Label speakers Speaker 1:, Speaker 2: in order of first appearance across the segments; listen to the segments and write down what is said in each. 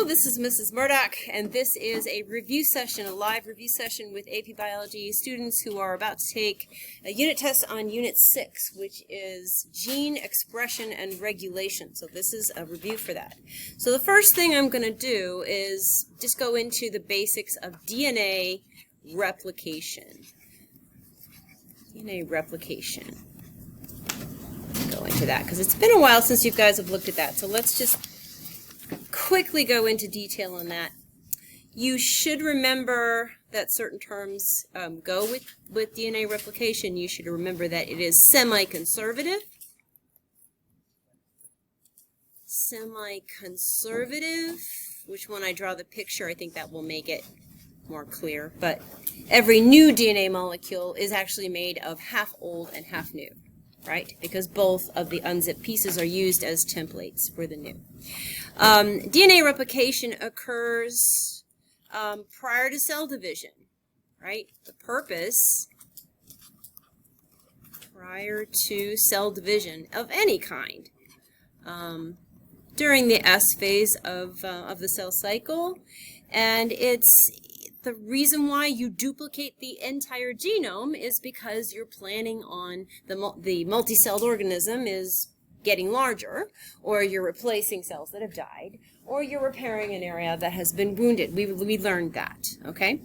Speaker 1: Hello, this is Mrs. Murdoch, and this is a review session, a live review session with AP Biology students who are about to take a unit test on Unit 6, which is gene expression and regulation. So this is a review for that. So the first thing I'm going to do is just go into the basics of DNA replication. DNA replication. Go into that because it's been a while since you guys have looked at that. So let's just quickly go into detail on that. You should remember that certain terms go with DNA replication. You should remember that it is semi-conservative. Semi-conservative, which when I draw the picture, I think that will make it more clear. But every new DNA molecule is actually made of half old and half new, right? Because both of the unzipped pieces are used as templates for the new. DNA replication occurs prior to cell division, right? The purpose prior to cell division of any kind during the S phase of the cell cycle, and it's the reason why you duplicate the entire genome is because you're planning on the multi-celled organism is getting larger, or you're replacing cells that have died, or you're repairing an area that has been wounded. We learned that, okay?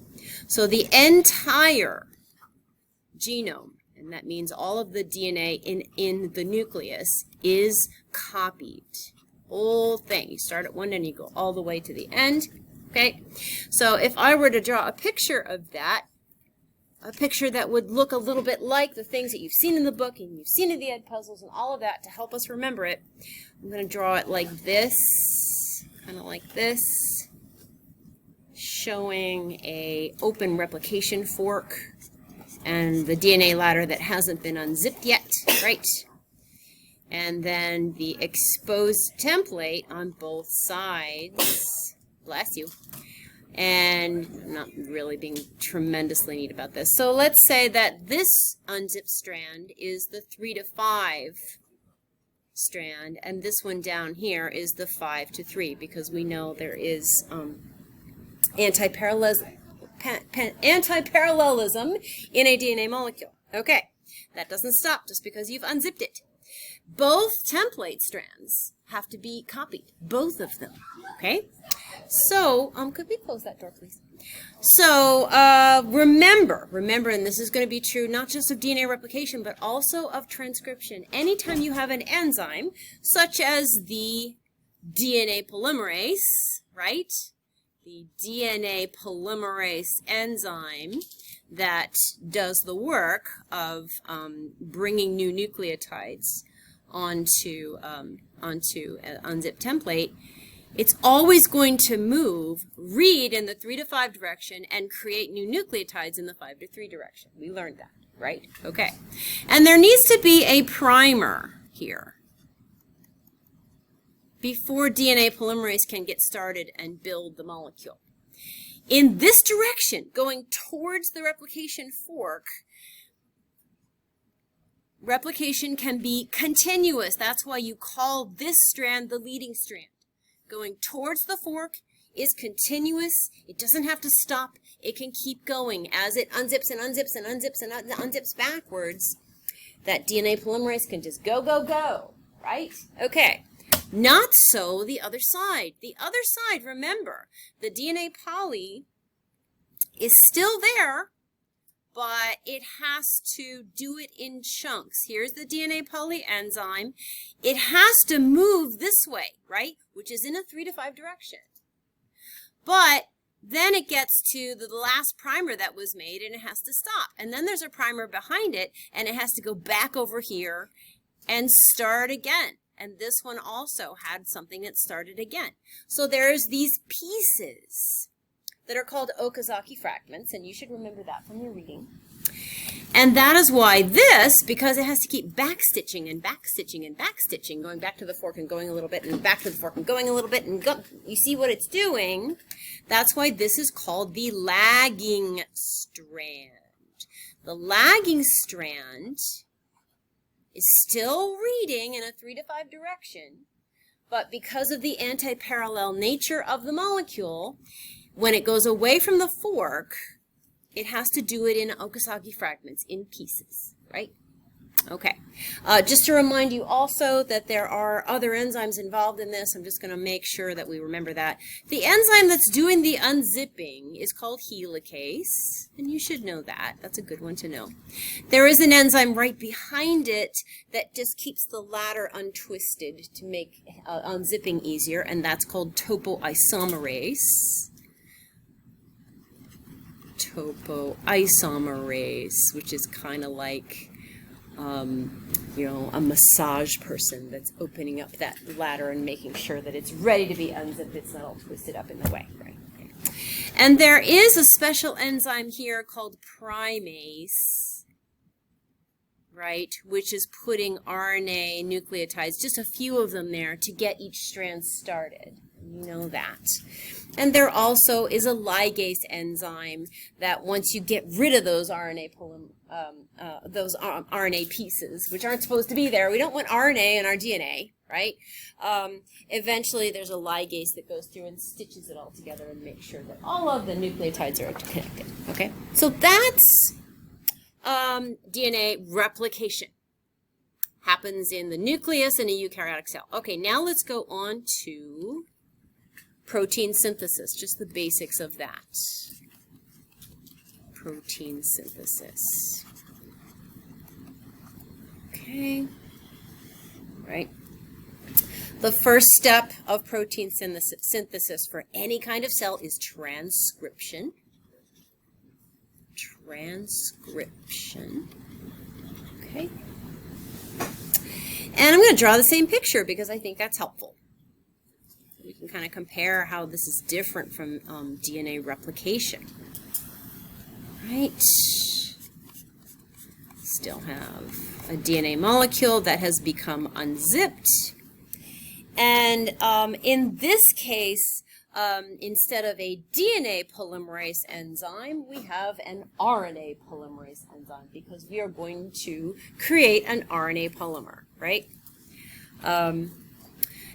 Speaker 1: So the entire genome, and that means all of the DNA in the nucleus, is copied. Whole thing. You start at one end, you go all the way to the end, okay? So if I were to draw a picture of that, a picture that would look a little bit like the things that you've seen in the book and you've seen in the Ed puzzles and all of that to help us remember it. I'm going to draw it like this, kind of like this, showing a open replication fork and the DNA ladder that hasn't been unzipped yet, right? And then the exposed template on both sides. Bless you. And I'm not really being tremendously neat about this. So let's say that this unzipped strand is the 3 to 5 strand, and this one down here is the 5 to 3, because we know there is anti-parallelism in a DNA molecule. Okay, that doesn't stop just because you've unzipped it. Both template strands have to be copied, both of them, okay? So, could we close that door, please? So, remember, and this is going to be true not just of DNA replication, but also of transcription. Anytime you have an enzyme, such as the DNA polymerase, right? The DNA polymerase enzyme that does the work of bringing new nucleotides onto an unzipped template, it's always going to read in the 3 to 5 direction and create new nucleotides in the 5 to 3 direction. We learned that, right? Okay. And there needs to be a primer here before DNA polymerase can get started and build the molecule. In this direction, going towards the replication fork, replication can be continuous. That's why you call this strand the leading strand. Going towards the fork is continuous. It doesn't have to stop. It can keep going as it unzips and unzips and unzips and unzips backwards. That DNA polymerase can just go, go, go, right? Okay. Not so the other side. The other side, remember, the DNA poly is still there, but it has to do it in chunks. Here's the DNA poly enzyme. It has to move this way, right? Which is in a 3 to 5 direction. But then it gets to the last primer that was made and it has to stop. And then there's a primer behind it and it has to go back over here and start again. And this one also had something that started again. So there's these pieces that are called Okazaki fragments, and you should remember that from your reading. And that is why this, because it has to keep backstitching and backstitching and backstitching, going back to the fork and going a little bit and back to the fork and going a little bit and go, you see what it's doing? That's why this is called the lagging strand. The lagging strand is still reading in a 3 to 5 direction, but because of the anti-parallel nature of the molecule, when it goes away from the fork, it has to do it in Okazaki fragments, in pieces, right? Okay. Just to remind you also that there are other enzymes involved in this. I'm just going to make sure that we remember that. The enzyme that's doing the unzipping is called helicase, and you should know that. That's a good one to know. There is an enzyme right behind it that just keeps the ladder untwisted to make unzipping easier, and that's called topoisomerase. Topoisomerase, which is kind of like you know, a massage person that's opening up that ladder and making sure that it's ready to be unzipped. It's not all twisted up in the way, right? Okay. And there is a special enzyme here called primase, right, which is putting RNA nucleotides, just a few of them there, to get each strand started. You know that. And there also is a ligase enzyme that once you get rid of those RNA RNA pieces, which aren't supposed to be there, we don't want RNA in our DNA, right? Eventually there's a ligase that goes through and stitches it all together and makes sure that all of the nucleotides are connected, okay? So that's DNA replication. Happens in the nucleus in a eukaryotic cell. Okay, now let's go on to protein synthesis, just the basics of that. Protein synthesis. Okay, right. The first step of protein synthesis for any kind of cell is transcription. Transcription. Okay. And I'm going to draw the same picture because I think that's helpful. We can kind of compare how this is different from DNA replication. Right. Still have a DNA molecule that has become unzipped. And in this case, instead of a DNA polymerase enzyme, we have an RNA polymerase enzyme because we are going to create an RNA polymer, right?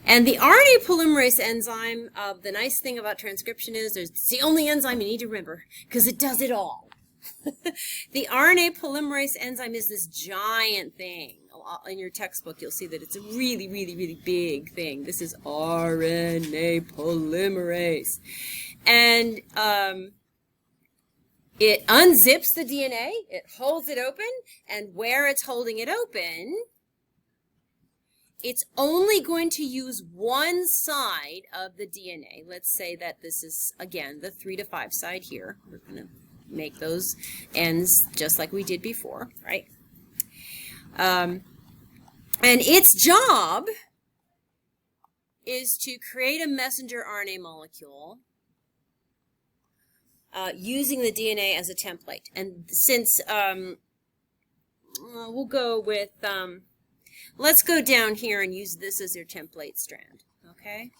Speaker 1: And the RNA polymerase enzyme, the nice thing about transcription is it's the only enzyme you need to remember because it does it all. The RNA polymerase enzyme is this giant thing. In your textbook, you'll see that it's a really, really, really big thing. This is RNA polymerase. And it unzips the DNA, it holds it open, and where it's holding it open, it's only going to use one side of the DNA. Let's say that this is, again, the 3 to 5 side here. We're going to make those ends just like we did before, right? And its job is to create a messenger RNA molecule using the DNA as a template. And since we'll go with, let's go down here and use this as your template strand, okay?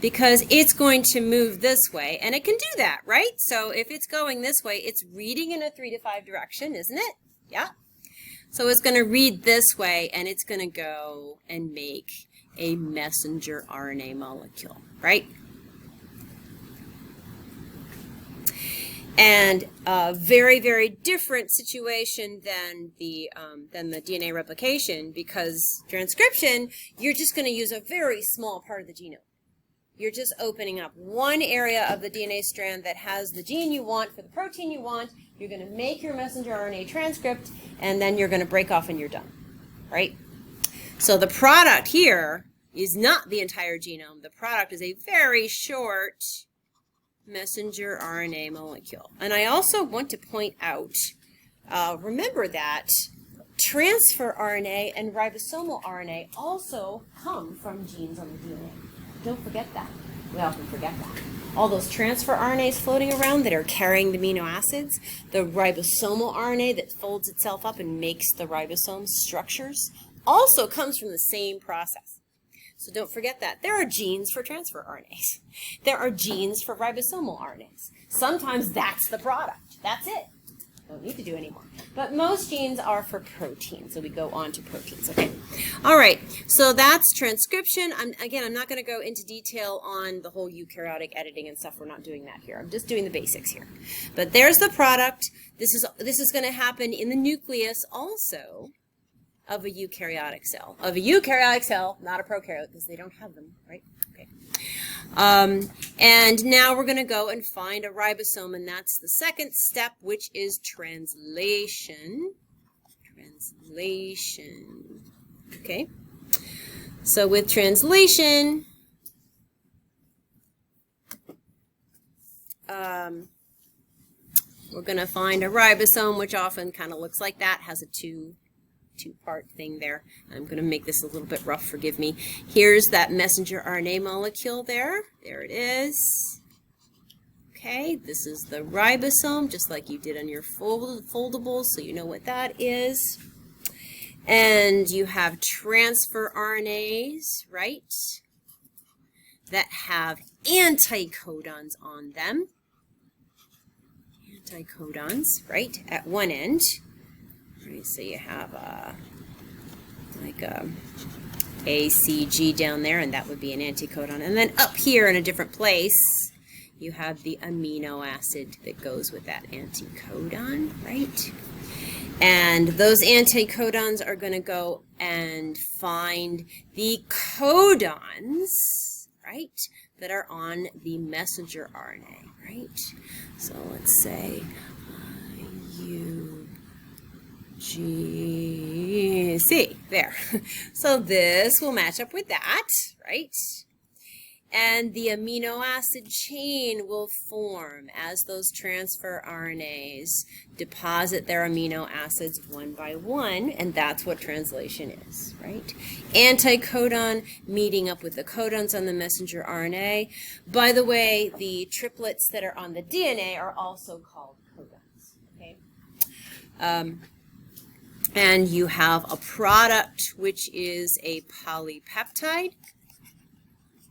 Speaker 1: Because it's going to move this way, and it can do that, right? So if it's going this way, it's reading in a 3 to 5 direction, isn't it? Yeah. So it's going to read this way, and it's going to go and make a messenger RNA molecule, right? And a very, very different situation than the DNA replication, because transcription, you're just going to use a very small part of the genome. You're just opening up one area of the DNA strand that has the gene you want for the protein you want. You're going to make your messenger RNA transcript, and then you're going to break off and you're done, right? So the product here is not the entire genome. The product is a very short messenger RNA molecule. And I also want to point out, remember that transfer RNA and ribosomal RNA also come from genes on the DNA. Don't forget that. We often forget that. All those transfer RNAs floating around that are carrying the amino acids, the ribosomal RNA that folds itself up and makes the ribosome structures, also comes from the same process. So don't forget that. There are genes for transfer RNAs. There are genes for ribosomal RNAs. Sometimes that's the product. That's it. Don't need to do anymore. But most genes are for proteins, so we go on to proteins. Okay. All right. So that's transcription. I'm not going to go into detail on the whole eukaryotic editing and stuff. We're not doing that here. I'm just doing the basics here. But there's the product. This is going to happen in the nucleus also of a eukaryotic cell. Of a eukaryotic cell, not a prokaryote, because they don't have them, right? Okay. And now we're going to go and find a ribosome, and that's the second step, which is translation. Translation. Okay. So with translation, we're going to find a ribosome, which often kind of looks like that, has a two-part thing there. I'm going to make this a little bit rough, forgive me. Here's that messenger RNA molecule there. There it is. Okay, this is the ribosome, just like you did on your foldables, so you know what that is. And you have transfer RNAs, right, that have anticodons on them. Anticodons, right, at one end. Right, so you have like a ACG down there, and that would be an anticodon. And then up here in a different place, you have the amino acid that goes with that anticodon, right? And those anticodons are going to go and find the codons, right, that are on the messenger RNA, right? So let's say UGC, there. So this will match up with that, right? And the amino acid chain will form as those transfer RNAs deposit their amino acids one by one, and that's what translation is, right? Anticodon meeting up with the codons on the messenger RNA. By the way, the triplets that are on the DNA are also called codons, okay? And you have a product, which is a polypeptide.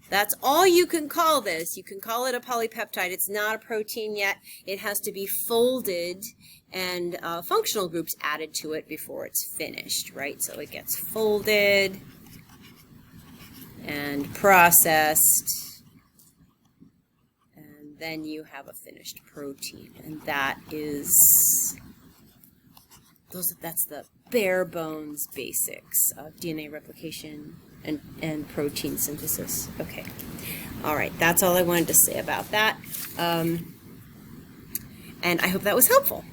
Speaker 1: That's all you can call this. You can call it a polypeptide. It's not a protein yet. It has to be folded and functional groups added to it before it's finished, right? So it gets folded and processed, and then you have a finished protein. And that is, that's the bare bones basics of DNA replication and protein synthesis. Okay. All right. That's all I wanted to say about that. And I hope that was helpful.